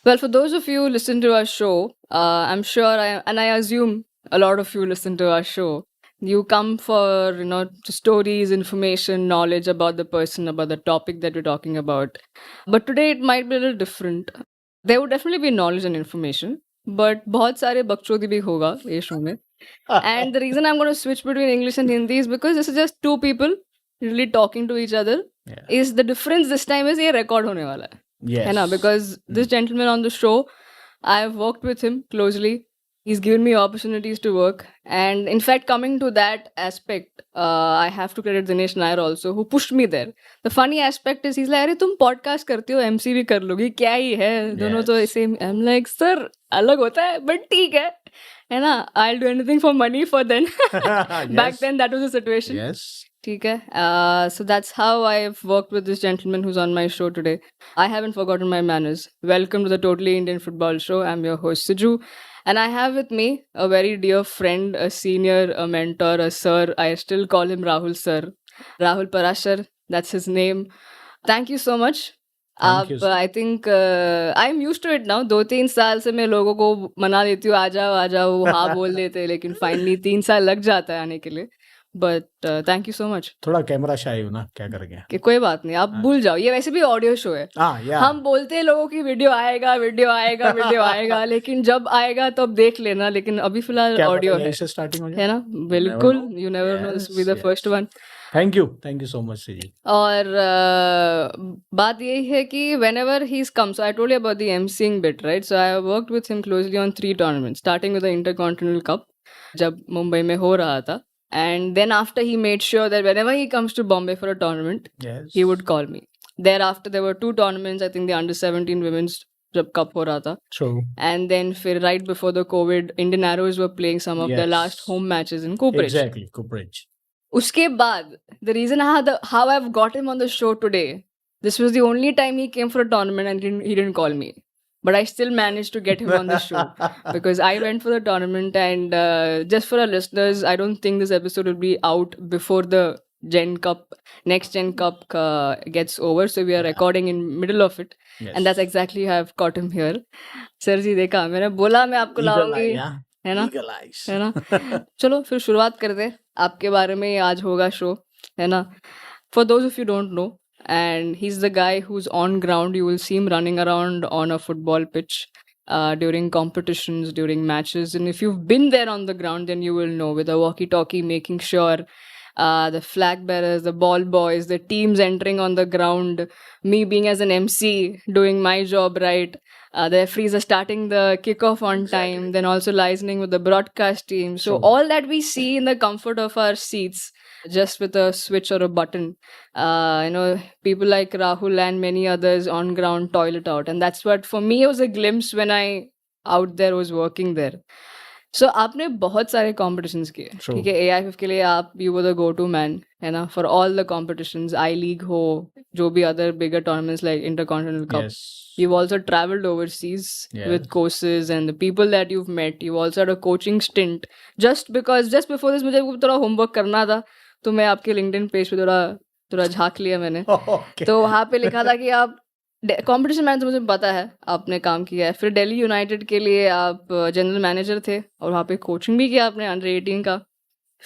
Well, for those of you who listen to our show, I'm sure and I assume a lot of you listen to our show. You come for, stories, information, knowledge about the person, about the topic that we're talking about. But today it might be a little different. There would definitely be knowledge and information, but बहुत सारे बकचोदी भी होगा ये show में. And the reason I'm going to switch between English and Hindi is because this is just two people really talking to each other. Yeah. Is the difference this time is ये record होने वाला है. Yes. है ना? Because this gentleman on the show, I've worked with him closely. He's given me opportunities to work. And in fact, coming to that aspect, I have to credit Dinesh Nair also, who pushed me there. The funny aspect is, he's like, अरे तुम podcast करते हो, MC भी कर लोगी, क्या ही है, दोनों तो ऐसे. I'm like, sir, अलग होता है, but ठीक है ना? I'll do anything for money for then. Back then, that was the situation. Yes. ठीक है. So that's how I've worked with this gentleman who's on my show today. I haven't forgotten my manners. Welcome to the Totally Indian Football Show. I'm your host, Siju. And I have with me a very dear friend, a senior, a mentor, a sir. I still call him Rahul sir. Rahul Parashar, that's his name. Thank you so much. Thank you, sir. I think I'm used to it now. 2-3 साल से मैं लोगों को मना देती हूँ, आ जाओ, वो हाँ बोल देते हैं, लेकिन फाइनली 3 साल लग जाता है आने के लिए. But thank you so much. थोड़ा कैमरा शाई हो ना, क्या करेंगे. कि कोई बात नहीं, आप भूल जाओ, ये वैसे भी ऑडियो शो है. हम बोलते हैं लोगों की वीडियो आएगा वीडियो आएगा लेकिन जब आएगा तब देख लेना, लेकिन अभी फिलहाल ऑडियो है. स्टार्टिंग हो है ना? बिल्कुल, you never know, this will be the first one. Thank you so much ji. और बात यही है कि whenever he's come, so I told you about the emceeing bit, right? So I have worked with him closely on 3 tournaments, starting with the Intercontinental Cup, जब मुंबई में हो रहा था. And then after, he made sure that whenever he comes to Bombay for a tournament, Yes. he would call me. Thereafter, there were 2 tournaments, I think the under-17 women's जब cup हो रहा था. True. And then फिर right before the COVID, Indian Arrows were playing some of their Yes. last home matches in Cooperage. Exactly, Cooperage. उसके बाद, the reason how I've got him on the show today, this was the only time he came for a tournament and he didn't call me. But I still managed to get him on the show because I went for the tournament. And just for our listeners, I don't think this episode will be out before the next Gen Cup gets over. So we are recording in middle of it. Yes. And that's exactly how I've caught him here. Sir जी देखा, मैंने बोला मैं आपको लाऊंगी, है ना? है ना? चलो फिर शुरुआत करते हैं. आपके बारे में आज होगा शो, है ना? For those of you don't know, and he's the guy who's on ground. You will see him running around on a football pitch during competitions, during matches. And if you've been there on the ground, then you will know, with a walkie-talkie, making sure the flag bearers, the ball boys, the teams entering on the ground, me being as an MC, doing my job right. The referees are starting the kickoff on time, then also liaising with the broadcast team. So all that we see in the comfort of our seats, just with a switch or a button, people like Rahul and many others on ground toil it out. And that's what for me was a glimpse when I out there was working there. So आपने बहुत सारे competitions किए, ठीक है? AIFF के लिए आप you were the go-to man, है ना? For all the competitions, I-League हो, जो भी other bigger tournaments like Intercontinental Cup. Yes. You've also traveled overseas with courses, and the people that you've met, you also had a coaching stint. Just before this मुझे थोड़ा homework करना था, तो मैं आपके LinkedIn page पे थोड़ा झाँक लिया मैंने. तो वहाँ पे लिखा था कि आप कॉम्पिटिशन मैनेजर, मुझे पता है आपने काम किया है. फिर दिल्ली यूनाइटेड के लिए आप जनरल मैनेजर थे और वहाँ पे कोचिंग भी किया आपने अंडर 18 का.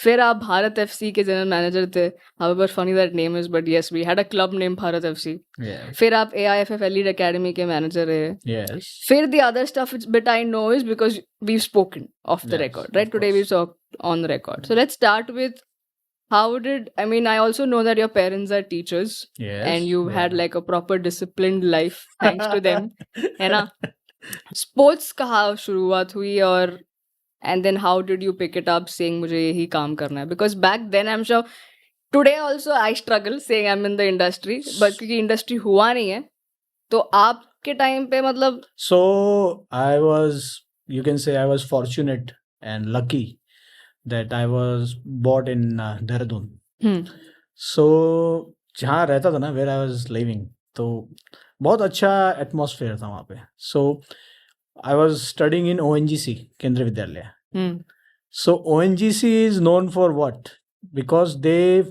फिर आप भारत एफसी के जनरल मैनेजर थे. However funny that name is, but yes, we had a club name Bharat FC. फिर आप AIFF एलीट एकेडमी के मैनेजर रहे. Yes. फिर the other stuff bit I know is because we spoken of the record, right? Today we talk on the record. So let's start with I also know that your parents are teachers. Yes. And you've had like a proper disciplined life thanks to them. है ना? Sports कहाँ शुरुआत हुई, और and then how did you pick it up saying मुझे यही काम करना है? Because back then I'm sure today also I struggle saying I'm in the industry, but क्योंकि industry हुआ नहीं है, तो आपके टाइम पे मतलब. So you can say I was fortunate and lucky that I was born in Dehradun. So जहाँ रहता था ना, where I was living, तो बहुत अच्छा एटमॉस्फेयर था वहाँ पे. So I was studying in ONGC, केंद्रीय विद्यालय. So ONGC is known for what? Because they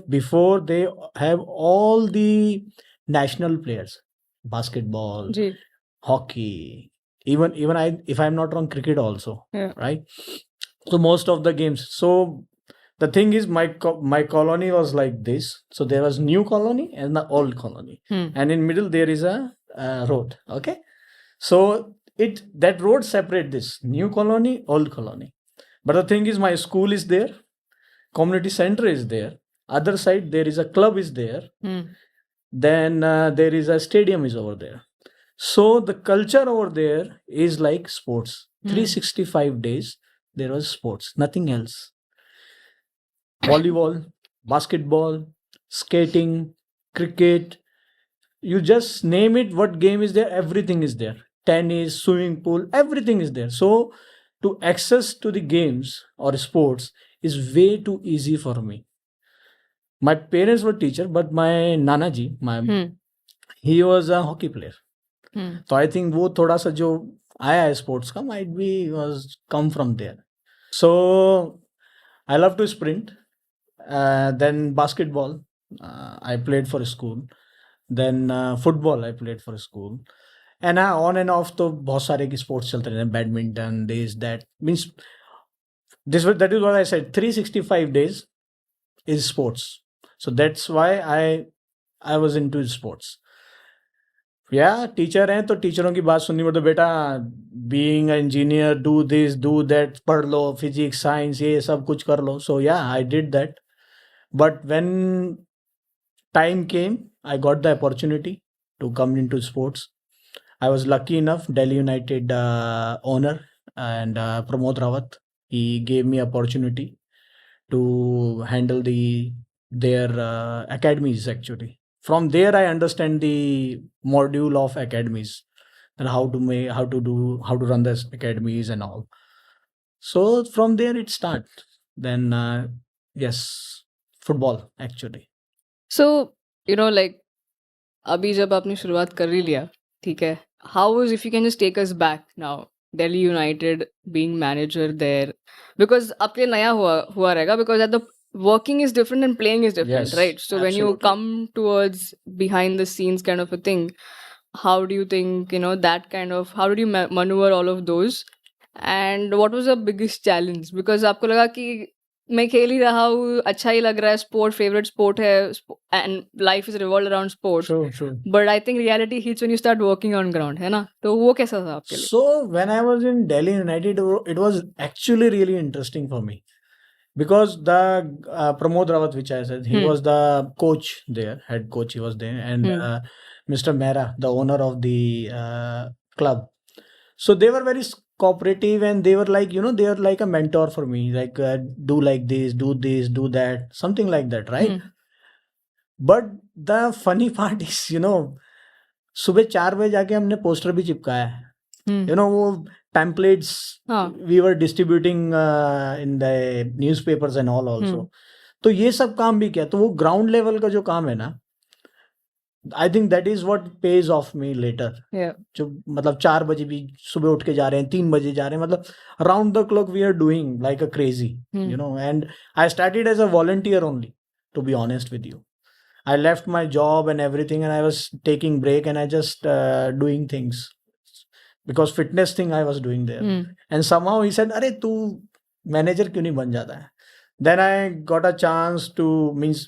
have all the national players, basketball, hockey, even I, if I'm not wrong, cricket also, Yeah. right? So most of the games. So the thing is, my colony was like this. So there was new colony and the old colony, and in middle there is a road. Okay, so that road separate this new colony, old colony. But the thing is, my school is there, community center is there. Other side there is a club is there. Then there is a stadium is over there. So the culture over there is like sports. 365 days there was sports, nothing else. Volleyball, basketball, skating, cricket. You just name it, what game is there, everything is there. Tennis, swimming pool, everything is there. So to access to the games or sports is way too easy for me. My parents were teacher, but my Nanaji, he was a hockey player. So I think वो थोड़ा सा जो आया है sports का might be was come from there. So I love to sprint. Then basketball, I played for school. Then football I played for school. And on and off तो बहुत सारे की sports चलते रहते हैं. Badminton, this, that. Means that is what I said. 365 days is sports. So that's why I was into sports. या teacher हैं तो टीचरों की बात सुननी पड़ती, बेटा being engineer do this do that, पढ़ लो फिजिक्स साइंस ये सब कुछ कर लो. So yeah I did that, but when time came I got the opportunity to come into sports. I was lucky enough, Delhi United owner and Pramod Rawat, he gave me opportunity to handle their academies actually. From there I understand the module of academies and how to run the academies and all. So from there it starts. Then yes, football actually. So like अभी जब आपने शुरुआत कर ही लिया, ठीक है, how was, if you can just take us back now, Delhi United being manager there, because आपके लिए नया हुआ रहेगा, because at the working is different and playing is different, Yes, right? So when you absolutely. come towards behind the scenes kind of a thing, how do you think, that kind of, how did you maneuver all of those, and what was the biggest challenge? Because आपको लगा कि मैं खेल ही रहा हूँ, अच्छा ही लग रहा है, स्पोर्ट फेवरेट स्पोर्ट है, and life is revolve around sport, Sure. But I think reality hits when you start working on ground, है ना? तो वो कैसा था आपके लिए? So when I was in Delhi United, it was actually really interesting for me because the Pramod Rawat, which I said, he was the coach there, head coach, he was there, and Mr. Mehra, the owner of the club. So they were very cooperative, and they were like, they are like a mentor for me, like do like this, do that, something like that, right? But the funny part is, सुबह 4 बजे जाके हमने poster भी चिपकाया है. वो pamphlets we were distributing in the newspapers and all also. तो ये सब काम भी किया. तो वो ग्राउंड लेवल का जो काम है ना, I think that is what page of me later. जो मतलब 4 बजे भी सुबह उठ के जा रहे हैं, 3 बजे जा रहे हैं, मतलब round the clock we are doing like a crazy, and I started as a volunteer only, to be honest with you. I left my job and everything, and I was taking break, and I just doing things because fitness thing I was doing there. And somehow he said, "अरे तू manager क्यों नहीं बन जाता है?" Then I got a chance to, means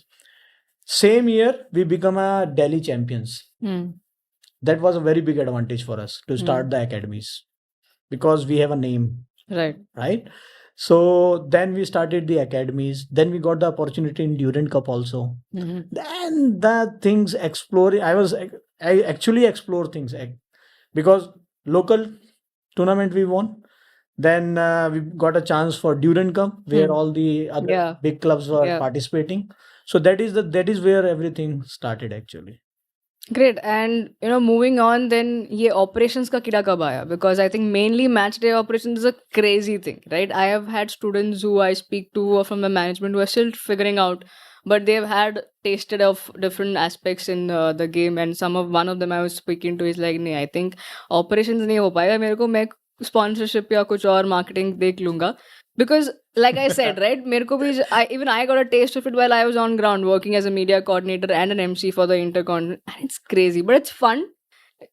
same year we become a Delhi champions. That was a very big advantage for us to start the academies because we have a name, right? So then we started the academies. Then we got the opportunity in Durand Cup also. Then the things explore. I actually explore things because local tournament we won. Then we got a chance for Durand Cup where all the other big clubs were participating. So that is where everything started actually. Great. And moving on, then ये operations का कीड़ा कब आया? Because I think mainly match day operations is a crazy thing, right? I have had students who I speak to from the management who are still figuring out, but they have had tasted of different aspects in the game, and one of them I was speaking to is like, नहीं, I think operations नहीं हो पाएगा मेरे को, मैं sponsorship या कुछ और marketing देख लूँगा. Because like I said, right, मेरे को भी even I got a taste of it while I was on ground working as a media coordinator and an MC for the Intercontinental, and it's crazy, but it's fun.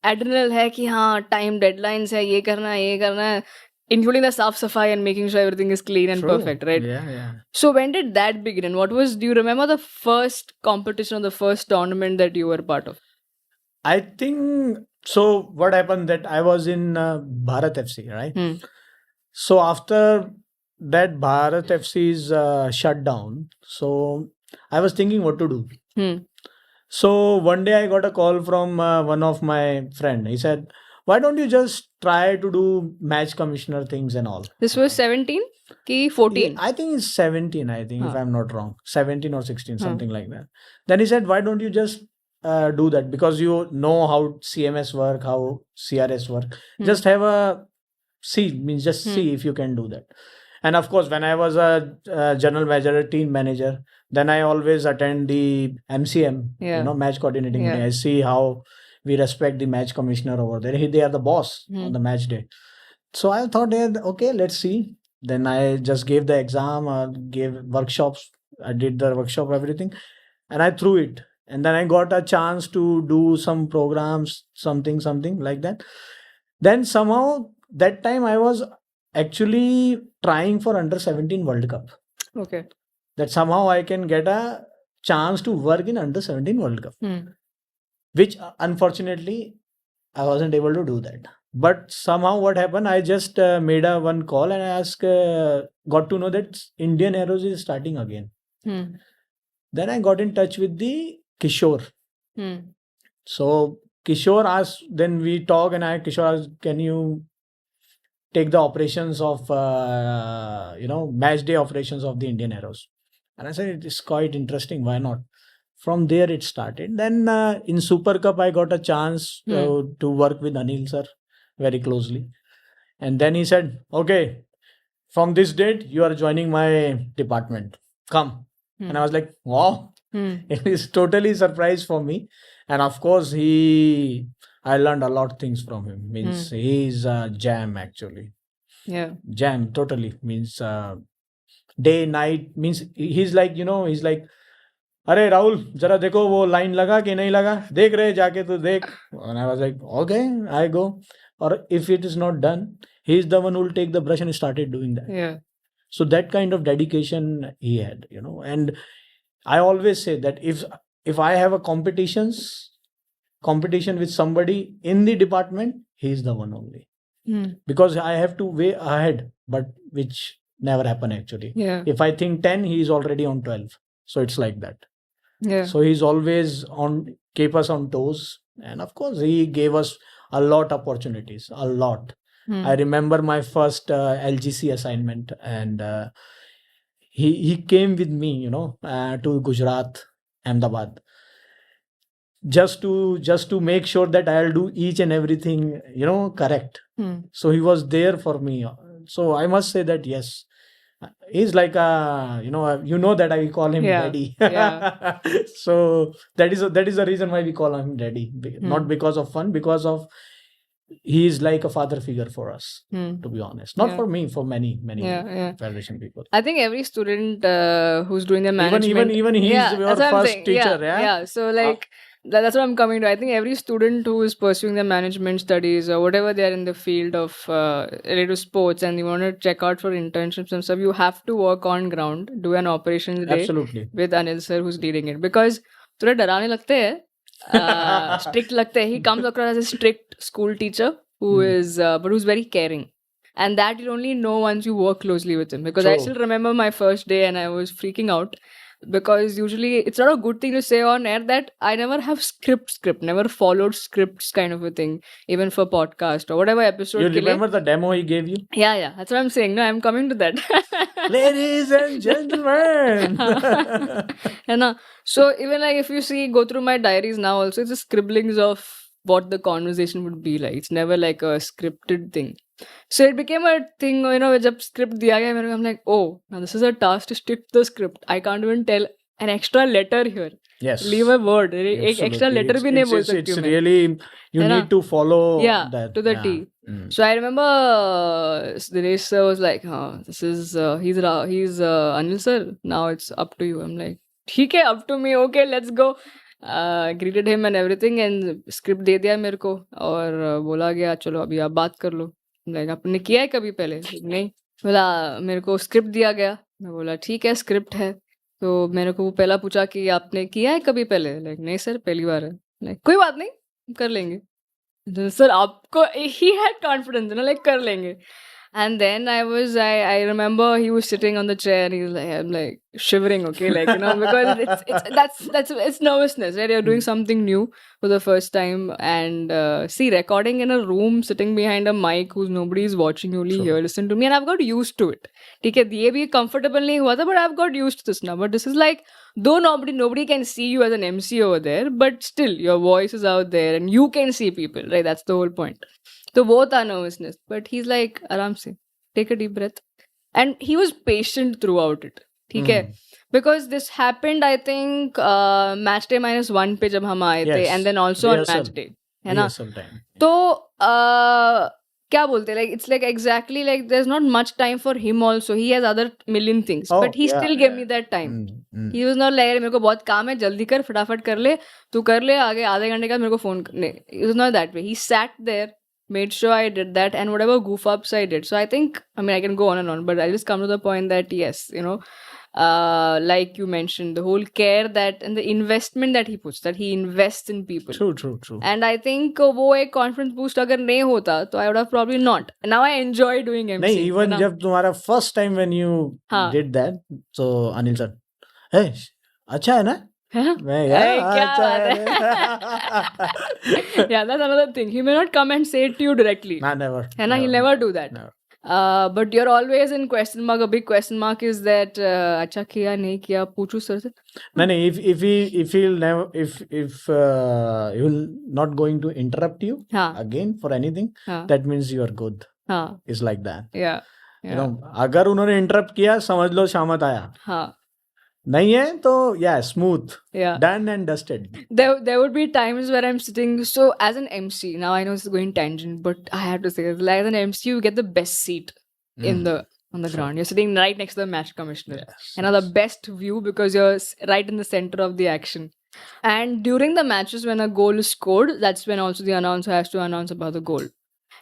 Adrenal है कि हाँ time deadlines है, ये करना है, including the साफ सफाई and making sure everything is clean and True. perfect, right? Yeah. So when did that begin? And do you remember the first competition or the first tournament that you were part of? I think so. What happened that I was in Bharat FC, right? So after that Bharat FC is shut down, so I was thinking what to do. So one day I got a call from one of my friend. He said, "Why don't you just try to do match commissioner things and all?" This was 17 ki 14? I think it's 17. I think if I'm not wrong, 17 or 16, something like that. Then he said, "Why don't you just do that, because you know how CMS work, how CRS work. Just have a see if you can do that." And of course, when I was a general manager, a team manager, then I always attend the MCM, match coordinating meeting. I see how we respect the match commissioner over there. They are the boss on the match day. So I thought, okay, let's see. Then I just gave the exam, gave workshops. I did the workshop, everything, and I threw it. And then I got a chance to do some programs, something like that. Then somehow that time I was actually trying for under 17 World Cup. Okay. That somehow I can get a chance to work in under 17 World Cup. Which unfortunately I wasn't able to do that. But somehow what happened, I just made a one call and I got to know that Indian Arrows is starting again. Then I got in touch with the Kishore. So Kishore asked, then we talk and Kishore asked, can you take the operations of, match day operations of the Indian Arrows? And I said, it is quite interesting. Why not? From there it started. Then in Super Cup, I got a chance to work with Anil sir very closely. And then he said, okay, from this date, you are joining my department. Come. And I was like, wow, it is totally surprise for me. And of course, I learned a lot of things from him. Means he's a jam actually. Yeah. Jam, totally. Means day, night. Means he's like, he's like, अरे राहुल जरा देखो वो line लगा कि नहीं लगा, देख रहे जाके तो देख. And I was like, okay, I go. Or if it is not done, he is the one who will take the brush and started doing that. Yeah. So that kind of dedication he had, and I always say that if I have a competition with somebody in the department, he is the one only. Because I have to way ahead, but which never happen actually. Yeah. If I think 10, he is already on 12. So it's like that. Yeah. So he's always keep us on toes. And of course, he gave us a lot of opportunities, a lot. I remember my first LGC assignment, and he came with me, to Gujarat, Ahmedabad, just to make sure that I'll do each and everything, correct. So he was there for me. So I must say that yes, he's like that I call him daddy. Yeah. So that is the reason why we call him daddy, not because of fun, because of he is like a father figure for us, to be honest. Not for me, for many Federation people. I think every student who's doing their management, even he's your first teacher. Yeah. So like that's what I'm coming to. I think every student who is pursuing their management studies or whatever they are in the field of related to sports and you want to check out for internships and stuff, you have to work on ground, do an operations day. Absolutely. With Anil sir who's leading it, because थोड़े डरावने लगते हैं, strict लगते हैं. He comes across as a strict school teacher who is but who's very caring. And that you'll only know once you work closely with him. Because I still remember my first day and I was freaking out. Because usually it's not a good thing to say on air that I never have script, never followed scripts kind of a thing, even for podcast or whatever episode. You remember the demo he gave you? Yeah, that's what I'm saying. No, I'm coming to that. Ladies and gentlemen. So even like if you go through my diaries now also, it's just scribblings of what the conversation would be like. It's never like a scripted thing. So it became a thing, जब script दिया गया, I'm like, oh, now this is a task to stick to the script. I can't even tell an extra letter here. Yes. Leave a word. एक extra letter भी नहीं बोल सकती हूँ मैं. It's really, you need to follow that. To the T. So I remember Dinesh sir was like, this is, he's Anil sir, now it's up to you. I'm like, ठीक है, up to me, okay, let's go. Greeted him and everything and script दे दिया मेरे को और बोला गया चलो अभी आप बात कर लो। लाइक आपने किया है कभी पहले? नहीं। बोला मेरे को स्क्रिप्ट दिया गया। मैं बोला ठीक है स्क्रिप्ट है। तो मेरे को वो पहला पूछा कि आपने किया है कभी पहले? लाइक नहीं सर पहली बार है। लाइक कोई बात नहीं कर लेंगे। सर आपको ही हैड कॉन्फिडेंस ना लाइक कर लेंगे। And then I remember he was sitting on the chair and he was like, I'm like shivering, okay, like, you know, because it's nervousness, right? You're doing something new for the first time, and see, recording in a room, sitting behind a mic, who's nobody is watching, you only hear, listen to me, and I've got used to it. ठीक है, ये भी comfortable नहीं हुआ था, but I've got used to this now. But this is like, though nobody can see you as an MC over there, but still your voice is out there and you can see people, right? That's the whole point. तो वो था nervousness but he is like आराम से take a deep breath and he was patient throughout it. ठीक है, because this happened I think match day -1 पे जब हम आए थे and then also on match day, है ना? तो क्या बोलते like it's like exactly like there is not much time for him also, he has other million things but he still give me that time. He was not like मेरे को बहुत काम है जल्दी कर फटाफट कर ले, तू कर ले आगे आधे घंटे का मेरे को फोन नहीं, it was not that way. He sat there, made sure I did that and whatever goof ups I did. So I think, I mean, I can go on and on, but I'll just come to the point that yes, you know, like you mentioned, the whole care that and the investment that he puts, that he invests in people. True. And I think वो एक confidence boost अगर नहीं होता तो I would have probably not. Now I enjoy doing MC. नहीं, even जब तुम्हारा first time when you did that, so Anil sir, hey, अच्छा है ना? Yeah, that's another thing. He may not come and say it to you directly. Nah, never. And he'll never do that. Never. But you're always in question mark. A big question mark is that अच्छा किया नहीं किया पूछू sir से। नहीं, if he'll never, if he'll not going to interrupt you again for anything, that means you are good. It's like that. Yeah. You know, अगर उन्होंने interrupt किया समझ लो शामत आया। नहीं है तो smooth, done and dusted. There would be times where I'm sitting, so as an MC, now I know this is going tangent, but I have to say this, like as an MC you get the best seat on the ground. You're sitting right next to the match commissioner, and the best view because you're right in the center of the action. And during the matches when a goal is scored, that's when also the announcer has to announce about the goal.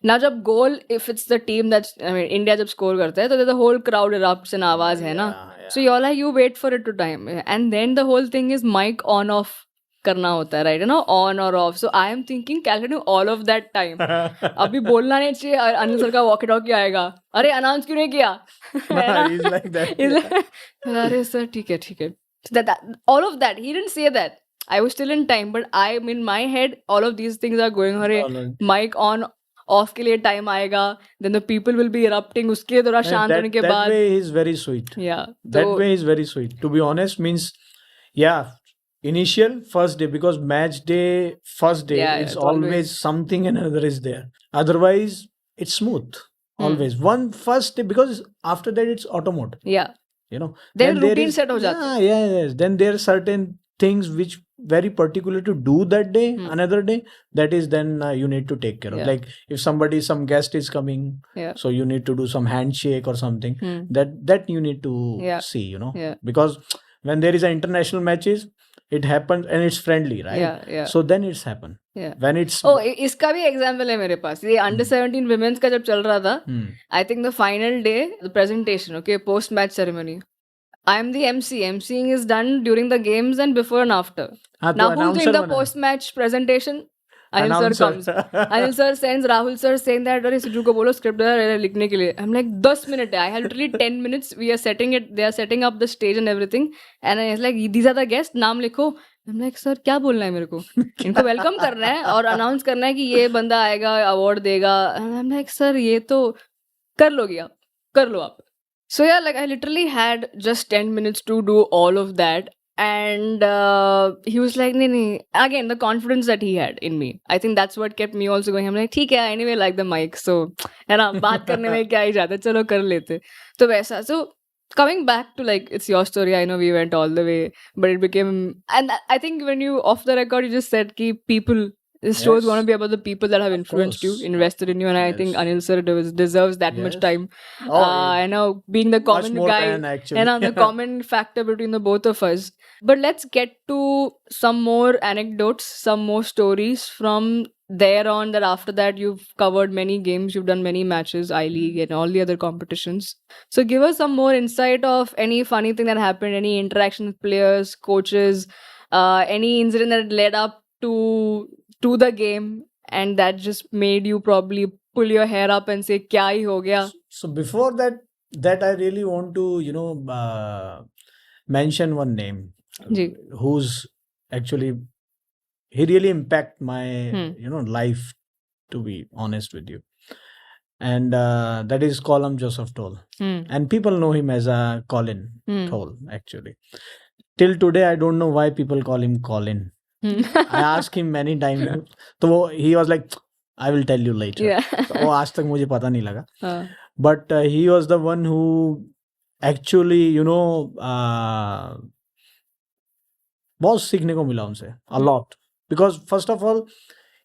Now जब goal, if it's the team that's, I mean India जब score करता है तो the whole crowd erupts in आवाज है ना, so you're like you wait for it to time and then the whole thing is mic on off करना होता है, right, you know, on or off. So I am thinking calculating all of that time. अभी बोलना नहीं चाहिए, Anil sir का walkie talkie आएगा, अरे announce क्यों नहीं किया? He's like that. अरे सर ठीक है. That all of that he didn't say that. I was still in time, but I'm in my head all of these things are going, अरे mic on of के लिए time आएगा, then the people will be erupting, उसके थोड़ा शांत होने के बाद। That way is very sweet. Yeah. That way is very sweet. To be honest, means initial first day, because match day first day it's always something and another is there. Otherwise it's smooth. Always one first day, because after that it's auto mode. Yeah. You know. Then routine set हो जाता है. Yes. Then there are certain things which very particular to do that day, another day, that is then you need to take care of. Like if some guest is coming, so you need to do some handshake or something, that you need to see, you know, because when there is an international matches, it happens and it's friendly, right? So then it's happen. When it's इसका भी example है मेरे पास, ये under 17 women's का जब चल रहा था, I think the final day, the presentation, okay, post match ceremony, I am the MC. MCing is done during the games and before and after. Now who's doing the post-match presentation? Anil sir comes. Anil sir sends Rahul sir saying that अरे सिद्धू को बोलो script लिखने के लिए. I'm like 10 minutes है. I had literally 10 minutes. We are setting it. They are setting up the stage and everything. And it's like these are the guests. नाम लिखो. I'm like sir क्या बोलना है मेरे को? इनको welcome करना है और announce करना है कि ये बंदा आएगा award देगा. And I'm like sir ये तो कर लोगे आप, कर लो आप. So yeah, like I literally had just 10 minutes to do all of that, and he was like, "Nee." Again, the confidence that he had in me, I think that's what kept me also going. I'm like, "ठीक है, anyway, like the mic, so है ना, बात करने में क्या ही जाता है, चलो कर लेते." तो वैसा. So coming back to like it's your story. I know we went all the way, but it became, and I think when you off the record, you just said कि people This show is going to Yes, be about the people that have of influenced you, course. invested in you, and I think Yes. Anil sir deserves that much Yes. time. Oh, I know, being the much common more guy, than and actually. the common factor between the both of us. But let's get to some more anecdotes, some more stories from there on. That after that, you've covered many games, you've done many matches, I League, and all the other competitions. So give us some more insight of any funny thing that happened, any interaction with players, coaches, any incident that led up to the game, and that just made you probably pull your hair up and say, "Kya hi ho gaya?" So before that I really want to, mention one name, Ji. who's actually, he really impact my, Hmm. life, to be honest with you. And that is Colum Joseph Toll. Hmm. And people know him as Colin Hmm. Toll, actually. Till today, I don't know why people call him Colin. Hmm. I asked him many times. So he was like, I will tell you later. Yeah. तो वो आज तक मुझे पता नहीं लगा. हाँ. But he was the one who actually, बहुत सीखने को मिला उनसे, a lot. Because first of all,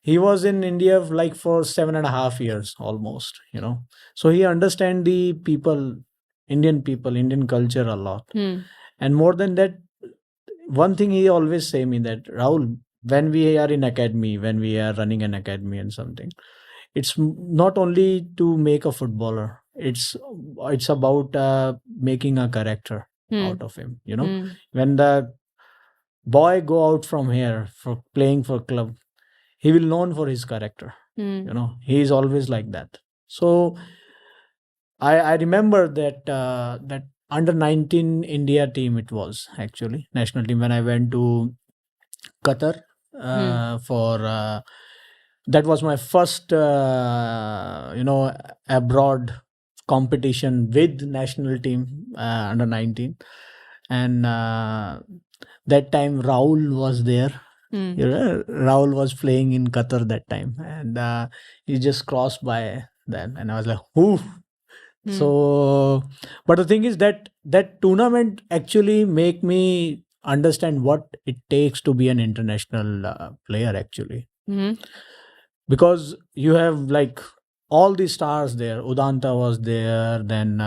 he was in India like for 7.5 years almost, So he understand the people, Indian culture a lot. Hmm. And more than that, one thing he always say me that, Rahul, when we are in academy, when we are running an academy and something, it's not only to make a footballer. It's about making a character Hmm. out of him. Hmm. When the boy go out from here for playing for club, he will known for his character. Hmm. He is always like that. So I remember that under 19 India team, it was actually national team, when I went to Qatar for that was my first abroad competition with national team, under 19. And that time Rahul was there. Hmm. Rahul was playing in Qatar that time, and he just crossed by then, and I was like, "Ooh!" Hmm. So, but the thing is that tournament actually make me understand what it takes to be an international player, actually. Hmm. Because you have like all the stars there. Udanta was there, then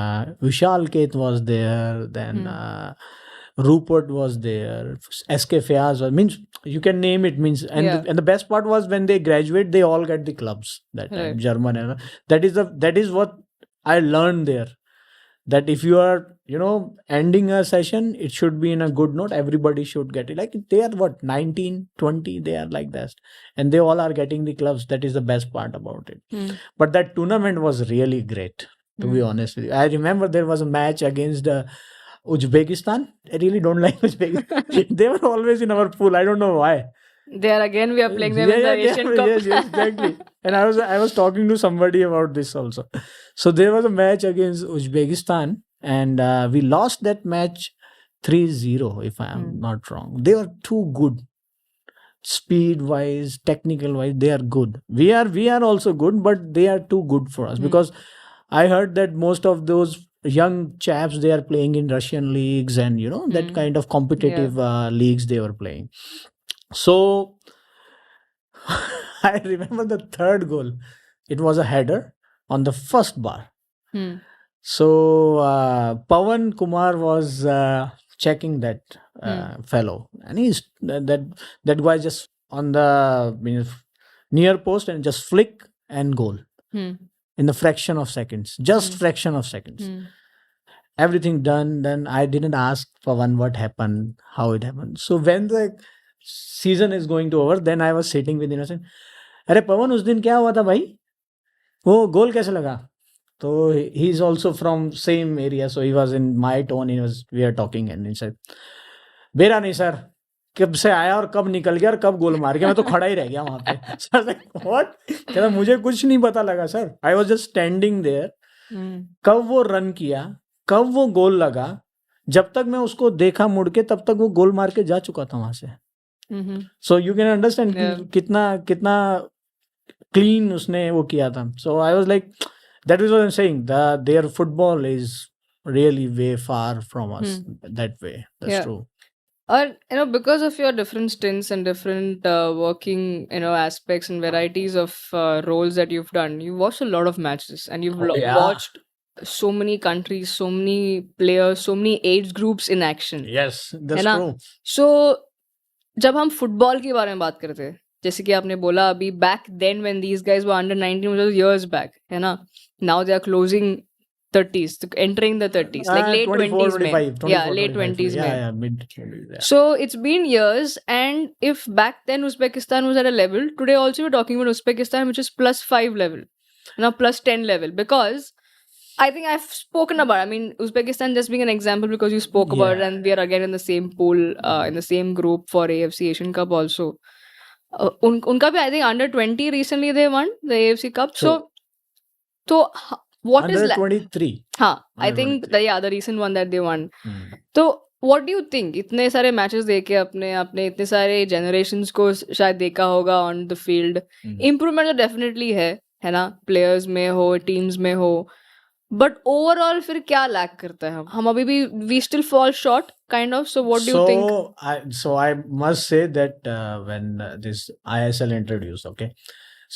Vishal Keth was there, then Rupert was there, SK Fayaz was, means you can name it, means. And Yeah. and the best part was when they graduate, they all get the clubs that time, Right. German, and that is what I learned there, that if you are ending a session, it should be in a good note. Everybody should get it. Like, they are what, 19, 20, they are like that, and they all are getting the clubs. That is the best part about it. Hmm. But that tournament was really great, to be honest with you. I remember there was a match against Uzbekistan. I really don't like Uzbekistan. They were always in our pool. I don't know why. There again, we are playing them in the Asian Cup. Yes, exactly. And I was talking to somebody about this also. So there was a match against Uzbekistan, and we lost that match 3-0, if I am not wrong. They were too good. Speed wise, technical wise, they are good. We are also good, but they are too good for us. Because I heard that most of those young chaps, they are playing in Russian leagues, and that kind of competitive leagues they were playing. So I remember the third goal. It was a header on the first bar. Hmm. So Pawan Kumar was checking that fellow, and he's that guy just on the near post, and just flick and goal in the fraction of seconds, just fraction of seconds. Everything done. Then I didn't ask Pawan what happened, how it happened. So when the season is going to over, then I was sitting with him and saying, "अरे पवन, उस दिन क्या हुआ था भाई? वो गोल कैसे लगा?" So he's also from same area, so he was in my tone. We were talking, and he said, "बेरा नहीं सर, कब से आया और कब निकल गया और कब गोल मार गया, मैं तो खड़ा ही रह गया वहां पे." So I was like, "What?" कहता, मुझे कुछ नहीं पता लगा sir. I was just standing there. कब वो रन किया, कब वो गोल लगा, जब तक मैं उसको देखा मुड़ के, तब तक वो गोल मार के जा चुका था वहां से. So you can understand कितना clean उसने वो किया था. So I was like, that is what I'm saying. Their football is really way far from us that way. That's true. Or because of your different stints and different working aspects and varieties of roles that you've done, you've watched a lot of matches and you've Yeah. watched so many countries, so many players, so many age groups in action. Yes, that's ना? true. So जब हम football के बारे में बात करते हैं, जैसे कि आपने बोला अभी back then when these guys were under 19 which was years back, है ना? Now they are closing 30s, entering the 30s, like late 24, 20s में. 25, Yeah, 24, late 25. 20s में. Yeah, mid 20s. Yeah. So it's been years, and if back then Uzbekistan was at a level, today also we're talking about Uzbekistan, which is +5 level, now +10 level, because I think I've spoken about. I mean, Uzbekistan just being an example because you spoke about it, Yeah. and we are again in the same pool, in the same group for AFC Asian Cup also. Unka bhi, I think under 20 recently they won the AFC Cup. True. So what is Under 23. हाँ, I Under think 23. the recent one that they won. Hmm. तो what do you think? इतने सारे matches देखे आपने इतने सारे generations को शायद देखा होगा ऑन द फील्ड. इम्प्रूवमेंट तो डेफिनेटली है ना, प्लेयर्स में हो, टीम्स में हो, बट ओवरऑल फिर क्या लैक करता है? हम अभी भी we still fall short kind of. So what do you think? So I must say that when this ISL introduced, okay,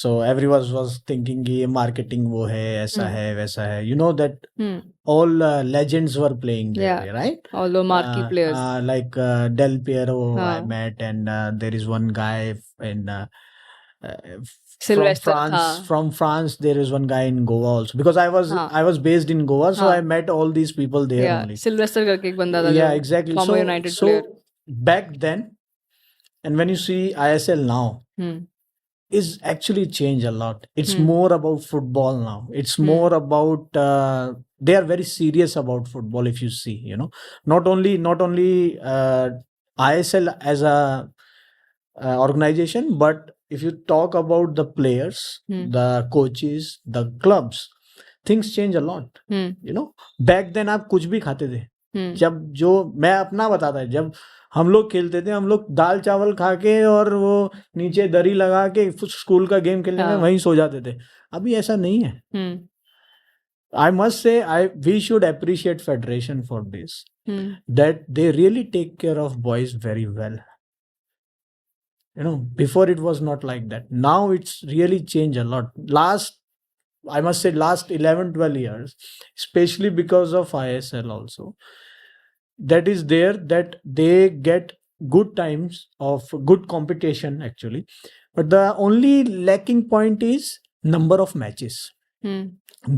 so everyone was thinking कि ये marketing वो है, ऐसा है, वैसा है. You know that all legends were playing there, Yeah. right? All the marquee players. Like Del Piero, I met, and there is one guy in Sylvester, from France. There is one guy in Goa also, because I was based in Goa, so I met all these people there only. Sylvester करके एक बंदा था. Yeah, exactly. Former United player. Back then, and when you see ISL now, is actually changed a lot. It's more about football now. It's more about they are very serious about football. If you see, not only ISL as a organization, but if you talk about the players, the coaches, the clubs, things change a lot. Back then आप कुछ भी खाते थे. जब जो मैं अपना बताता है, जब हम लोग खेलते थे, हम लोग दाल चावल खा के और वो नीचे दरी लगा के स्कूल का गेम खेलने में वहीं सो जाते थे. अभी ऐसा नहीं है. I must say, we should appreciate Federation for this, that they really take care of boys very well. Before it was not like that. Now it's really changed a lot. I must say last 11, 12 years, especially because of ISL also, that is there, that they get good times of good competition actually. But the only lacking point is number of matches.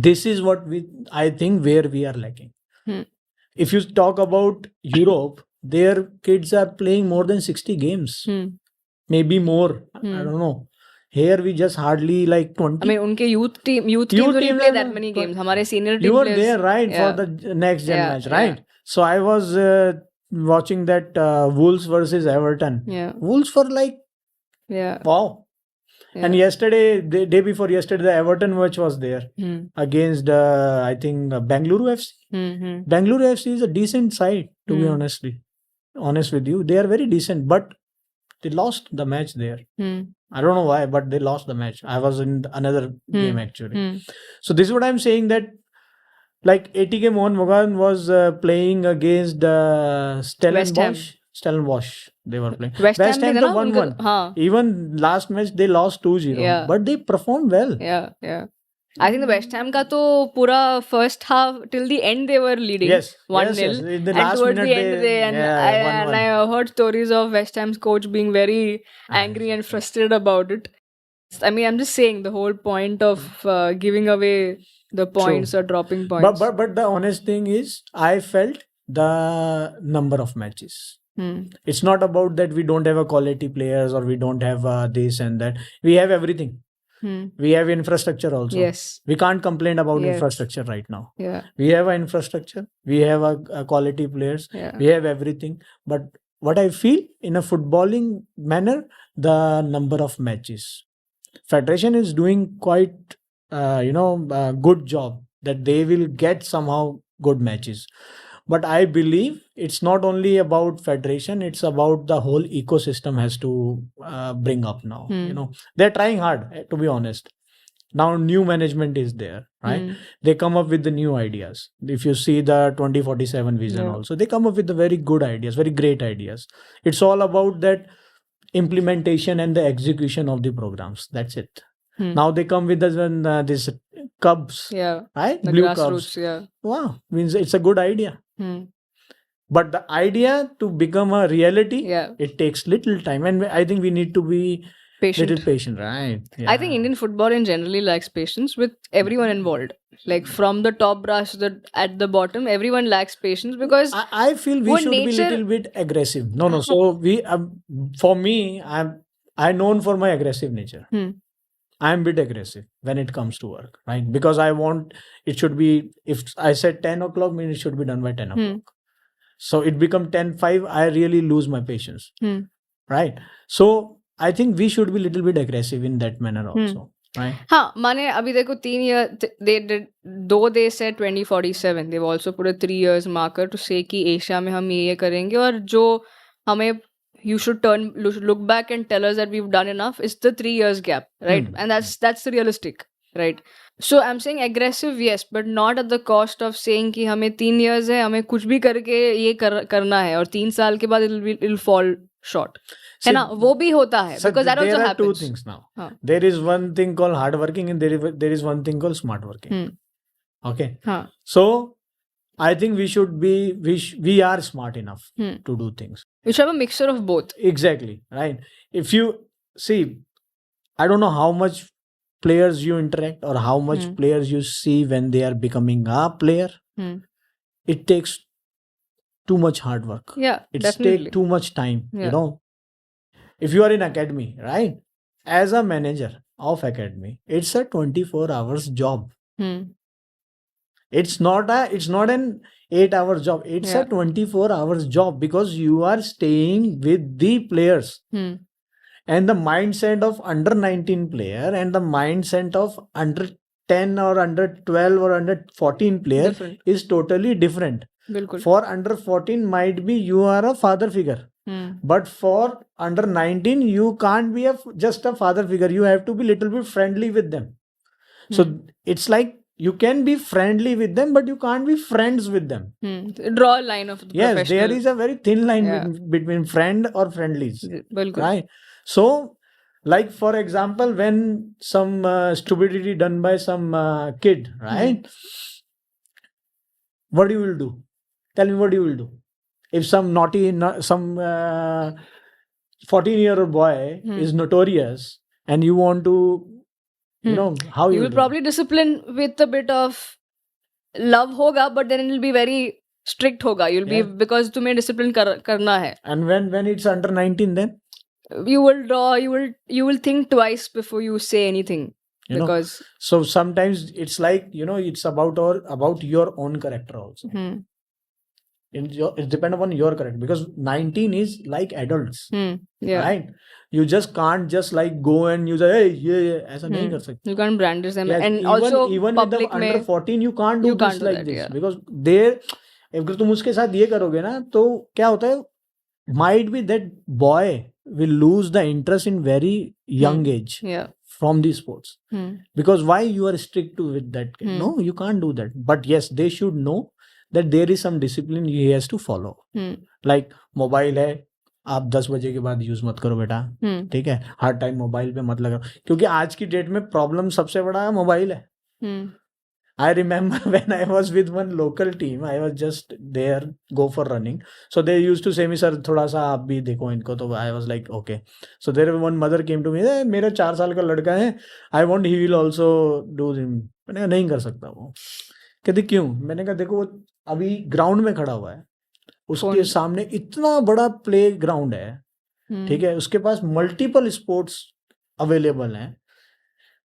This is what I think where we are lacking. If you talk about Europe, their kids are playing more than 60 games. Maybe more. I don't know. Here we just hardly like 20. I mean, unke youth team don't play that many games. Hamare senior team you were players, there, right, for the next gen match, right? Yeah. So I was watching that Wolves versus Everton. Yeah. Wolves for like, wow. Yeah. And yesterday, the day before yesterday, the Everton match was there against, I think, Bengaluru FC. Bengaluru FC is a decent side, to be honest with you. They are very decent, but they lost the match there. I don't know why, but they lost the match. I was in another game actually. So this is what I'm saying, that like ATK Mohan Bagan was playing against Stellenbosch. They were playing. West Ham they won 1-1. Even last match they lost 2-0. But they performed well. Yeah. I think the West Ham ka to pura first half till the end they were leading 1-0. Yes. In the and last towards minute the end I heard stories of West Ham's coach being very angry and frustrated about it. I mean, I'm just saying the whole point of giving away the points or dropping points. But the honest thing is, I felt the number of matches. It's not about that we don't have a quality players or we don't have this and that. We have everything. We have infrastructure also. Yes. We can't complain about infrastructure right now. Yeah. We have an infrastructure. We have a quality players. Yeah. We have everything. But what I feel in a footballing manner, the number of matches. Federation is doing quite, good job that they will get somehow good matches. But I believe it's not only about Federation, it's about the whole ecosystem has to bring up now. They're trying hard, to be honest. Now new management is there, right? They come up with the new ideas. If you see the 2047 vision, Yeah. also they come up with the very good ideas, very great ideas. It's all about that implementation and the execution of the programs. That's it. Now they come with this Cubs, Yeah. right? The Blue grassroots. Cubs. Yeah. Wow, means it's a good idea. But the idea to become a reality, Yeah. it takes little time, and I think we need to be Patient. little patient, right? I think Indian football in generally lacks patience with everyone involved. Like from the top brass to at the bottom, everyone lacks patience because I feel we वो should be nature- little bit aggressive. No. So we, for me, I'm known for my aggressive nature. I'm a bit aggressive when it comes to work, right? Because I want it should be, if I said 10 o'clock, mean it should be done by 10 o'clock. So it become 10:05. I really lose my patience, right? So I think we should be little bit aggressive in that manner also, right? हाँ माने अभी देखो 3 year they did, though they said 2047 they've also put a 3 years marker to say कि Asia में हम ये करेंगे और जो हमें you should look back and tell us that we've done enough is the 3 years gap, right? And that's realistic, right? So I'm saying aggressive, yes, but not at the cost of saying कि हमें 3 years है, हमें कुछ भी करके ये करना है और 3 साल के बाद it'll fall short. है ना, वो भी होता है, because that also happens. There are two things now. There is one thing called hard working and there is one thing called smart working. Okay. So I think we are smart enough to do things. We should have a mixture of both. Exactly, right? If you see, I don't know how much players you interact or how much players you see when they are becoming a player. It takes too much hard work. Yeah, it definitely. takes too much time. Yeah. You know, if you are in academy, right? As a manager of academy, it's a 24 hours job. It's not an 8-hour job. It's a 24 hours job because you are staying with the players. And the mindset of under 19 player and the mindset of under 10 or under 12 or under 14 player Different. is totally different. बिल्कुल. For under 14 might be you are a father figure. But for under 19 you can't be just a father figure. You have to be little bit friendly with them. So it's like you can be friendly with them, but you can't be friends with them. Draw a line of Yes, professional. there is a very thin line between friend or friendlies. बिल्कुल. Right? So, like for example, when some stupidity done by some kid, right? What you will do? Tell me what you will do. If some naughty, some 14-year-old boy is notorious and you want to, you know, how you will probably discipline with a bit of love hoga, but then it will be very strict hoga. You'll be, because तुम्हें discipline करना है. And when it's under 19, then you will think twice before you say anything. Because so sometimes it's like, you know, it's about your own character also. It depends upon your character, because 19 is like adults. Right? You just can't just like go and you say, hey, yeah, ऐसा नहीं कर सकते. You can't brandish them. Yes, and also even public with the under 14 you can't do this like that, this. yeah. Because अगर तुम उसके साथ ये करोगे ना, तो क्या होता है, might be that boy will lose the interest in very young age from these sports. Because why you are strict with that kid? No, you can't do that. But yes, they should know that there is some discipline he has to follow. Like mobile है, आप 10 बजे के बाद use मत करो बेटा, ठीक है, हर टाइम मोबाइल पे मत लगाओ, क्योंकि आज की डेट में प्रॉब्लम सबसे बड़ा मोबाइल है. I remember when I was with one local team, I was just there, go for running. So they used to say me, sir, थोड़ा सा आप भी देखो इनको. तो I was like, okay. So there one mother came to me, मेरा 4 साल का लड़का है, I want he will also do him. मैंने कहा नहीं कर सकता वो. कहती क्यों? मैंने कहा देखो वो अभी ग्राउंड में खड़ा हुआ है, उसके सामने इतना बड़ा प्ले ग्राउंड है, ठीक है, उसके पास मल्टीपल स्पोर्ट्स अवेलेबल हैं,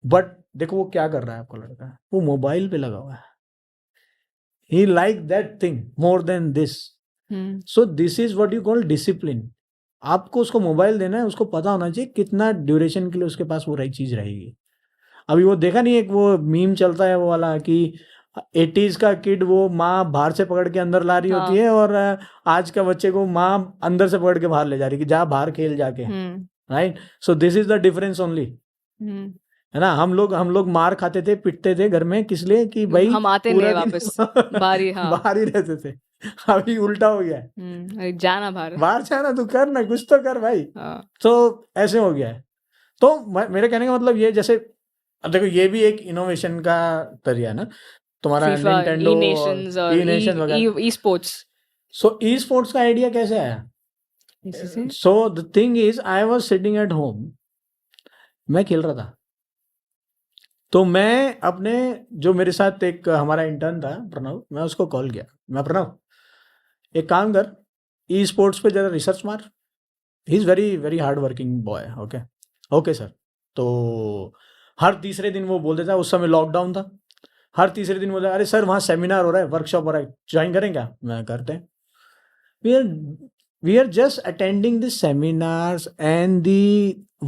बट देखो वो क्या कर रहा है आपका लड़का, वो मोबाइल पे लगा हुआ है. He like that thing more than this. So this is what you call discipline. आपको उसको मोबाइल देना है, उसको पता होना चाहिए कितना ड्यूरेशन के लिए उसके पास वो रही चीज रहेगी. अभी वो देखा नहीं, एक वो मीम चलता है वो वाला कि 80s का किड वो माँ बाहर से पकड़ के अंदर ला रही होती है, और आज का बच्चे को माँ अंदर से पकड़ के बाहर ले जा रही है कि जा बाहर खेल जाके. Right? So this is the difference only. है ना। हम लोग मार खाते थे, पिटते थे घर में, किस लिए कि भाई हम आते पूरा नहीं दिन वापस बाहरी। हाँ बाहर ही रहते थे। अभी उल्टा हो गया है, अरे जाना बाहर। बाहर जाना, तू कर ना, कुछ तो कर भाई। हाँ तो ऐसे हो गया है। तो मेरे कहने का मतलब ये, जैसे अब देखो ये भी एक इनोवेशन का जरिया है ना, तुम्हारा फीफा, निंटेंडो ई और नेशंस और ई नेशन वगैरह। E sports. So e sports का आइडिया कैसे आया? इसी से। So the thing is, I was sitting at home, मैं खेल रहा था। तो मैं अपने, जो मेरे साथ एक हमारा इंटर्न था प्रणव, मैं उसको कॉल किया, मैं प्रणव एक काम कर, ई स्पोर्ट्स पे जरा रिसर्च मार, he is very very hard working boy. Okay okay sir. तो हर तीसरे दिन वो बोल देता, उस समय लॉकडाउन था, हर तीसरे दिन बोला, अरे सर वहाँ सेमिनार हो रहा है, वर्कशॉप हो रहा है, ज्वाइन करें क्या? मैं करते हैं। We are we are just attending the seminars and the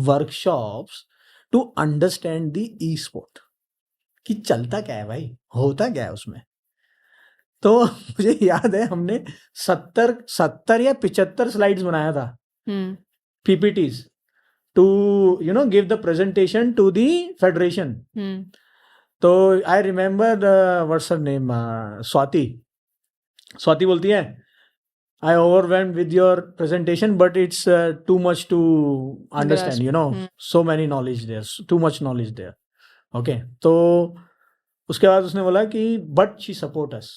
workshops to understand the esport, कि चलता क्या है भाई, होता क्या है उसमें। तो मुझे याद है हमने 70 या 75 स्लाइड्स बनाया था, PPTs, to give the presentation to the federation. तो I remember what's her name, Swati बोलती है, I overwhelmed with your presentation, but it's too much to understand, so many knowledge there, too much knowledge there. Okay, तो उसके बाद उसने बोला कि but she support us,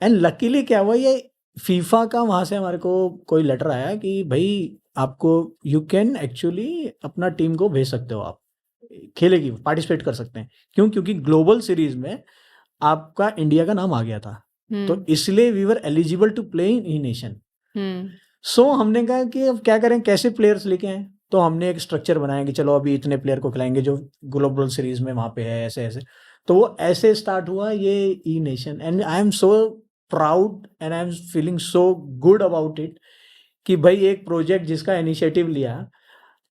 and luckily क्या हुआ, ये फीफा का वहां से हमारे को कोई लेटर आया कि भाई आपको, यू कैन एक्चुअली अपना टीम को भेज सकते हो, आप खेलेगी, पार्टिसिपेट कर सकते हैं। क्यों? क्योंकि ग्लोबल सीरीज में आपका इंडिया का नाम आ गया था, तो इसलिए we were eligible to play in e nation. So हमने कहा कि अब क्या करें, कैसे प्लेयर्स लेके आए। तो हमने एक स्ट्रक्चर बनाया कि चलो अभी इतने प्लेयर को खिलाएंगे जो ग्लोबल सीरीज में वहां पे है, ऐसे ऐसे। तो वो ऐसे स्टार्ट हुआ ये e nation, and I am so proud and I am feeling so good about it कि भाई एक प्रोजेक्ट जिसका इनिशिएटिव लिया,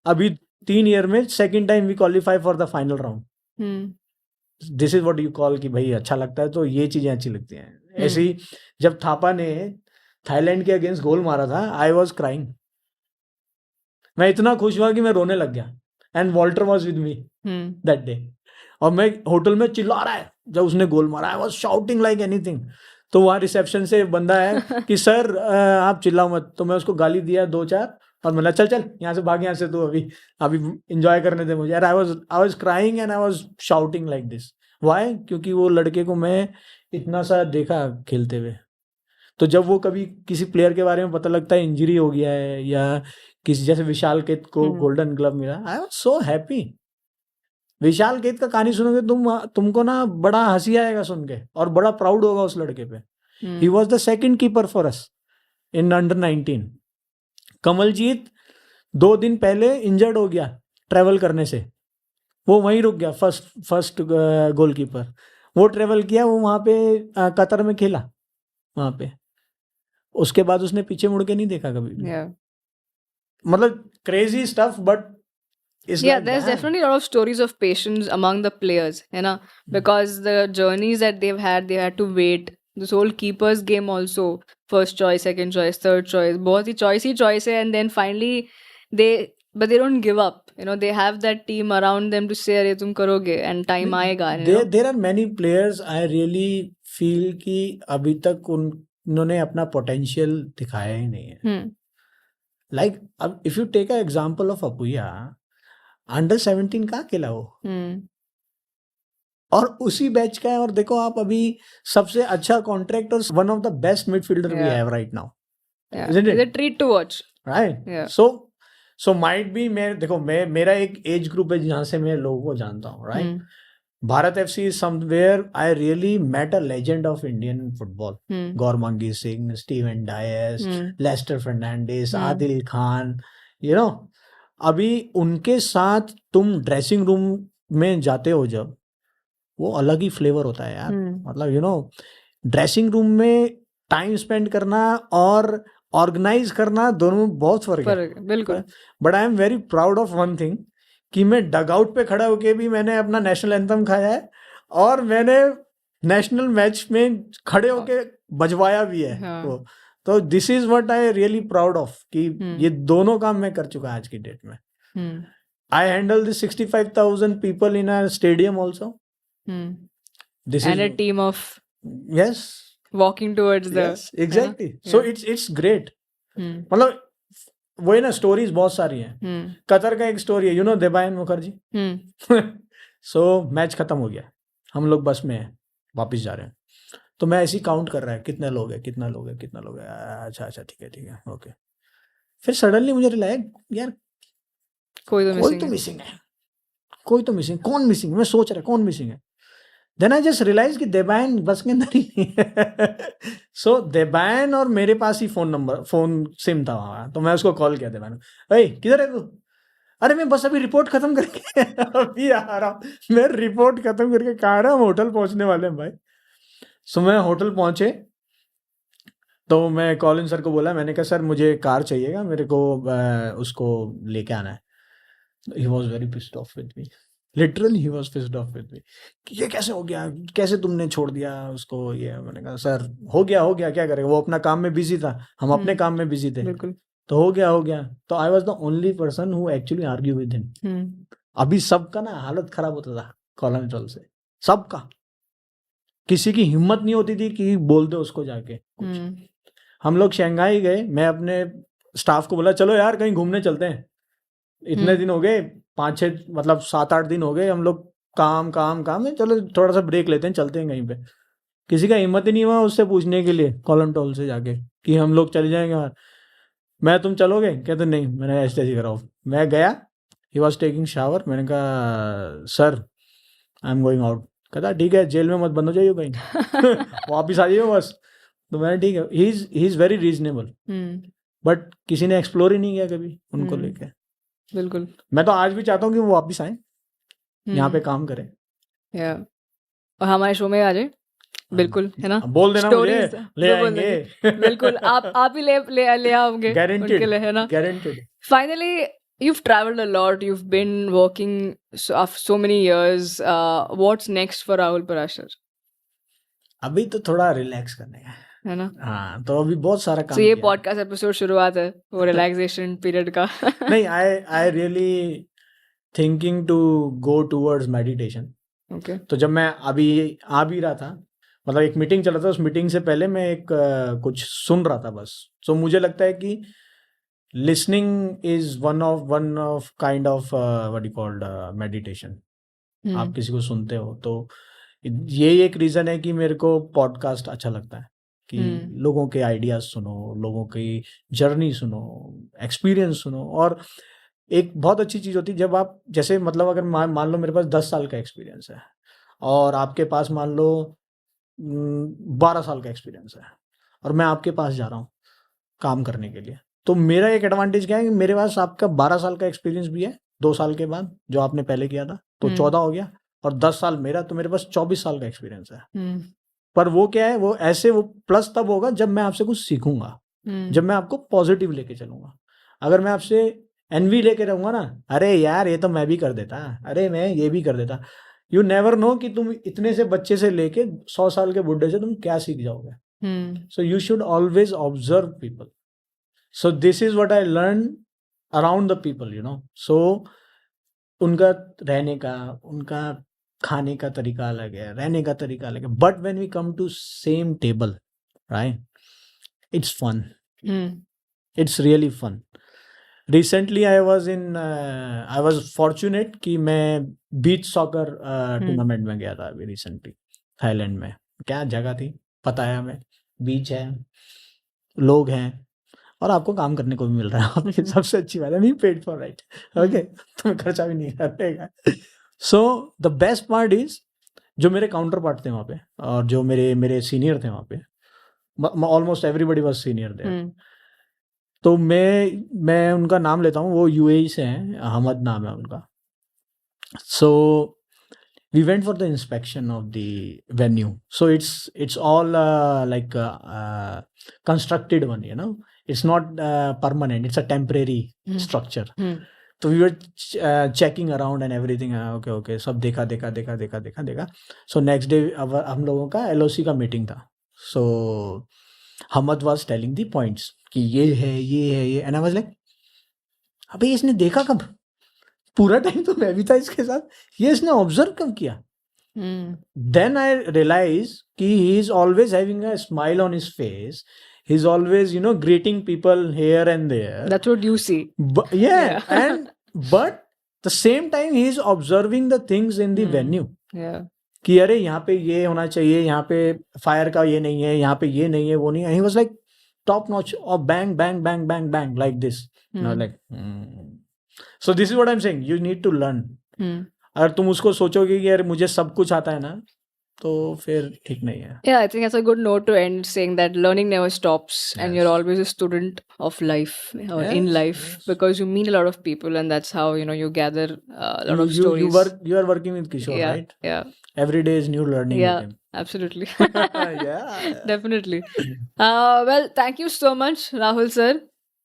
अभी 3 ईयर में second time we qualify for the final round. This is what you call कि भाई अच्छा लगता है। तो ये चीजें अच्छी लगती हैं। ऐसे ही जब थापा ने थाईलैंड के अगेंस्ट गोल मारा था, आई वॉज क्राइंग, मैं इतना खुश हुआ कि मैं रोने लग गया, and Walter was with me that day, और मैं होटल में चिल्ला रहा है जब उसने गोल मारा, I was shouting like anything. तो वहाँ रिसेप्शन से बंदा है कि सर आप चिल्लाओ मत, तो मैं उसको गाली दिया 2-4, और मैं चल चल यहाँ से भाग, यहाँ से, तू अभी एंजॉय करने दे मुझे। I was crying and I was shouting like this. Why? क्योंकि वो लड़के को मैं इतना सा देखा खेलते हुए। तो जब वो कभी किसी प्लेयर के बारे में पता लगता है इंजरी हो गया है, या किसी जैसे विशाल केत को गोल्डन ग्लव मिला, आई वाज सो हैप्पी। विशाल केत का कहानी सुनोगे तुमको ना बड़ा हंसी आएगा सुन के, और बड़ा प्राउड होगा उस लड़के पे। He was the second keeper for us in under 19। Kamaljeet 2 दिन पहले इंजर्ड हो गया ट्रेवल करने से, वो वहीं रुक गया, फर्स्ट गोलकीपर। वो ट्रेवल किया, वो वहां पे कतर में खेला वहां पे, उसके बाद उसने पीछे मुड़ के नहीं देखा कभी भी। मतलब crazy stuff, but there's definitely a lot of stories of patience among the players, because the journeys that they've had, they had to wait. This whole keeper's game also, first choice, second choice, third choice, बहुत ही choice है, and then finally but they don't give up. They have that team around them to say, अरे तुम करोगे, and time आएगा. There are many players I really feel कि अभी तक उन्होंने अपना पोटेंशियल दिखाया ही नहीं है. Like if you take an example of Apuya, under 17 कहाँ खेला वो, और उसी बैच का है। और देखो आप अभी सबसे अच्छा कॉन्ट्रैक्ट और one of the best midfielder we have right now, isn't it? It's a treat to watch, right? So might be मेरा एक एज ग्रुप है जहाँ से मैं लोगों को जानता हूँ, right? Bharat FC is somewhere I really met a legend of Indian football. Gouramangi Singh, Steven Dias, Lester Fernandes, Adil Khan, अभी उनके साथ तुम ड्रेसिंग रूम में जाते हो जब, वो अलग ही फ्लेवर होता है यार. मतलब ड्रेसिंग रूम में टाइम स्पेंड करना और ऑर्गेनाइज करना, दोनों में बहुत फर्क है. बिल्कुल. But I am very proud of one thing कि मैं डगआउट पे खड़ा होके भी मैंने अपना नेशनल एंथम खाया है, और मैंने नेशनल मैच में खड़े होके बजवाया भी है. तो this is what I really proud of कि ये दोनों काम मैं कर चुका आज की डेट में. I handle the 65,000 people in a stadium also. This And is a team of yes, walking towards the yes, exactly. So it's great. मतलब वही ना स्टोरीज बहुत सारी हैं. कतर का एक स्टोरी है, you know Debayan Mukherjee. So match खत्म हो गया, हम लोग बस में हैं, वापस जा रहे हैं, तो मैं ऐसे ही काउंट कर रहा है कितने लोग हैं, कितना लोग है, कितना लोग है. अच्छा ठीक है ओके. फिर सडनली मुझे रिलाइज यार कोई तो मिसिंग है, कौन मिसिंग है, मैं सोच रहा कौन मिसिंग है. देन आई जस्ट रियलाइज कि देबायन बस के अंदर ही नहीं है. सो देबायन और मेरे पास ही फोन सिम था वहाँ, तो मैं उसको कॉल किया देबायन, भाई किधर है तू? अरे मैं बस अभी रिपोर्ट खत्म करके अभी आ रहा हूँ. मैं रिपोर्ट खत्म करके कहाँ रहा, हम होटल पहुँचने वाले हैं भाई. सो मैं होटल पहुँचे तो मैं कॉलिन सर को बोला, मैंने कहा सर मुझे कार चाहिएगा, मेरे को उसको लेके आना है. He was very pissed off with me, literally he was pissed off with me कि ये कैसे हो गया, कैसे तुमने छोड़ दिया उसको. ये मैंने कहा सर हो गया क्या करेगा, वो अपना काम में बिजी था, हम अपने काम में बिजी थे. बिल्कुल. तो हो गया. तो I was the only person who actually argue with him. अभी सबका ना हालत खराब होता था कोलेस्ट्रॉल से, सबका. किसी की हिम्मत नहीं होती थी कि बोल दे उसको जाके कुछ. हम लोग शंघाई गए, मैं अपने स्टाफ को बोला चलो यार कहीं घूमने चलते हैं. इतने दिन हो गए, 5-6 मतलब 7-8 दिन हो गए, हम लोग काम में, चलो थोड़ा सा ब्रेक लेते हैं, चलते हैं कहीं पे. किसी का हिम्मत ही नहीं हुआ उससे पूछने के लिए कॉलम टोल से जाके कि हम लोग चले जाएंगे. और मैं तुम चलोगे, कहते नहीं. मैंने ऐसे कराओ. मैं गया, ही वॉज टेकिंग शावर. मैंने कहा sir I am going out. कहता ठीक है, जेल में मत बंद हो जाइए कहीं वापिस आ जाइए बस. तो मैंने ठीक है, he is very reasonable. But किसी ने एक्सप्लोर ही नहीं किया कभी उनको लेके. बिल्कुल. मैं तो आज भी चाहता हूँ कि वो वापस आए, यहाँ पे काम करें. और हमारे शो में आ जाए. बिल्कुल, है ना. बोल देना मुझे, ले आएंगे. बिल्कुल, आप ही ले आओगे गारंटेड, उनके लिए, है ना. Guaranteed. Finally you've traveled a lot, you've been working so many years. What's next for Rahul Parashar? अभी तो थोड़ा रिलैक्स करने का है ना. हाँ, तो अभी बहुत सारा काम. So ये पॉडकास्ट एपिसोड शुरुआत है वो रिलैक्सेशन पीरियड का. नहीं, I really thinking to go towards meditation. Okay. तो जब मैं अभी आ भी रहा था, मतलब एक मीटिंग चल रहा था, उस मीटिंग से पहले मैं एक कुछ सुन रहा था बस. सो मुझे लगता है कि listening is one of kind of what you called meditation. आप किसी को सुनते हो तो ये एक रीजन है कि मेरे को पॉडकास्ट अच्छा लगता है कि लोगों के आइडियाज सुनो, लोगों की जर्नी सुनो, एक्सपीरियंस सुनो. और एक बहुत अच्छी चीज होती है जब आप, जैसे मतलब अगर मान लो मेरे पास 10 साल का एक्सपीरियंस है और आपके पास मान लो 12 साल का एक्सपीरियंस है, और मैं आपके पास जा रहा हूँ काम करने के लिए, तो मेरा एक एडवांटेज क्या है कि मेरे पास आपका 12 साल का एक्सपीरियंस भी है 2 साल के बाद, जो आपने पहले किया था, तो 14 हो गया, और 10 साल मेरा, तो मेरे पास 24 साल का एक्सपीरियंस है. पर वो क्या है, वो ऐसे वो प्लस तब होगा जब मैं आपसे कुछ सीखूंगा, जब मैं आपको पॉजिटिव लेके चलूंगा. अगर मैं आपसे एनवी लेके रहूंगा ना, अरे यार ये तो मैं भी कर देता, अरे मैं ये भी कर देता, यू नेवर नो कि तुम इतने से बच्चे से लेके 100 साल के बुढ़े से तुम क्या सीख जाओगे. So you should always observe people. So this is what I learn around the people, you know. So उनका रहने का, उनका खाने का तरीका अलग है, रहने का तरीका अलग है, but when we come to same table, right, it's fun. It's really fun. Recently I was fortunate कि मैं बीच सॉकर टूर्नामेंट में गया था अभी रिसेंटली, थाईलैंड में. क्या जगह थी पता है हमें, बीच है, लोग हैं, और आपको काम करने को भी मिल रहा है. सबसे अच्छी बात है, नहीं पेड फॉर, राइट, ओके, तुम्हें खर्चा भी नहीं करेगा. So the best part is, जो मेरे काउंटर पार्ट थे वहाँ पे, और जो मेरे सीनियर थे वहाँ पे, almost everybody was senior there. तो मैं उनका नाम लेता हूँ, वो यूएई से हैं, अहमद नाम है उनका. So we went for the inspection of the venue. So it's all like constructed one, you know, it's not permanent, it's a temporary structure. तो we were checking around and everything. Okay, सब देखा. So next day हम लोगों का LOC का meeting था. So Hamad was telling the points कि ये है, and I was like, अबे इसने देखा कब, पूरा टाइम तो मैं भी था इसके साथ, ये इसने ऑब्जर्व कब किया? Then I realized कि he is always having a smile on his face. He's always, greeting people here and there. That's what you see. But, yeah, but the same time he is observing the things in the venue. Yeah. कि अरे यहाँ पे ये होना चाहिए, यहाँ पे fire का ये नहीं है, यहाँ पे ये नहीं है, वो नहीं है. And he was like top notch or bang, bang, bang, bang, bang like this. And I was like, So this is what I'm saying. You need to learn. अगर तुम उसको सोचोगे कि यार मुझे सब कुछ आता है ना, तो फिर ठीक नहीं है. Yeah, I think that's a good note to end, saying that learning never stops and you're always a student of life or in life, because you meet a lot of people, and that's how you gather a lot of stories. You are working with Kishore, right? Yeah. Every day is new learning with him. Absolutely. Yeah. Definitely. Well, thank you so much, Rahul sir.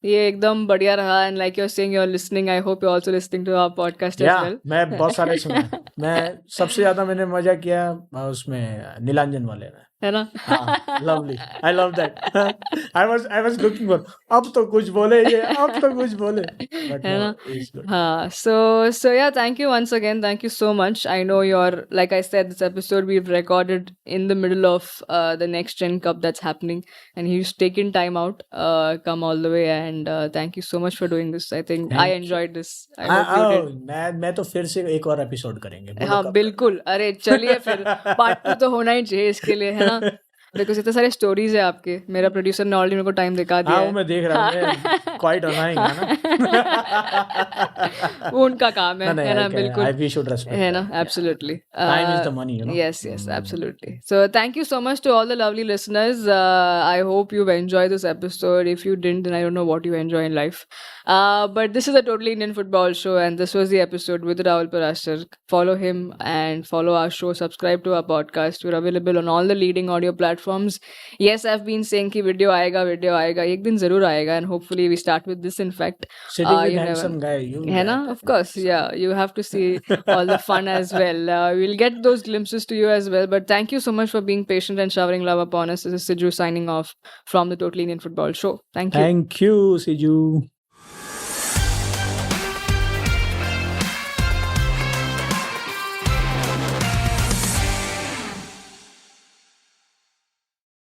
ये एकदम बढ़िया रहा, and like you're saying, you're listening. I hope you're also listening to our podcast as well. मैं बहुत सारे सुना. मैं सबसे ज्यादा मैंने मजा किया उसमें नीलांजन वाले में, है ना? Lovely. I love that. I was looking for अब तो कुछ बोले ये, अब तो कुछ बोले. But है no, ना? it's good. हाँ, so yeah, thank you once again. Thank you so much. I know you're, like I said, this episode we've recorded in the middle of the Next Gen Cup that's happening, and he's taken time out, come all the way, and thank you so much for doing this. I think I enjoyed this. I hope you did. मैं तो फिर से एक और episode करेंगे. बोलो हाँ कब बिल्कुल. अरे चलिए फिर पार्ट 2 तो होना ही चाहिए इसके लिए, है ना? बिकॉज इतने सारे स्टोरीज है आपके. मेरा प्रोड्यूसर ने ऑलरेडी मेरे को टाइम दिखा दिया हाँ, है. वो मैं देख रहा हूँ. क्वाइट अनाइंग है ना. वो उनका काम है ना? बिल्कुल. We should respect है ना? that. Absolutely. Time is the money, Yes, absolutely. So thank you so much to all the lovely listeners. I hope you've enjoyed this episode. If you didn't, then I don't know what you enjoy in life. But this is a Totally Indian Football Show, and this was the episode with Rahul Parashar. Follow him and follow our show. Subscribe to our podcast. We're available on all the leading audio platforms. Yes, I've been saying कि video आएगा. एक दिन जरूर आएगा, and hopefully we start with this. In fact, sitting with handsome guy, है ना? Of course, yeah. You have to see all the fun as well. We'll get those glimpses to you as well. But thank you so much for being patient and showering love upon us. This is Siju signing off from the Totally Indian Football Show. Thank you. Thank you, Siju.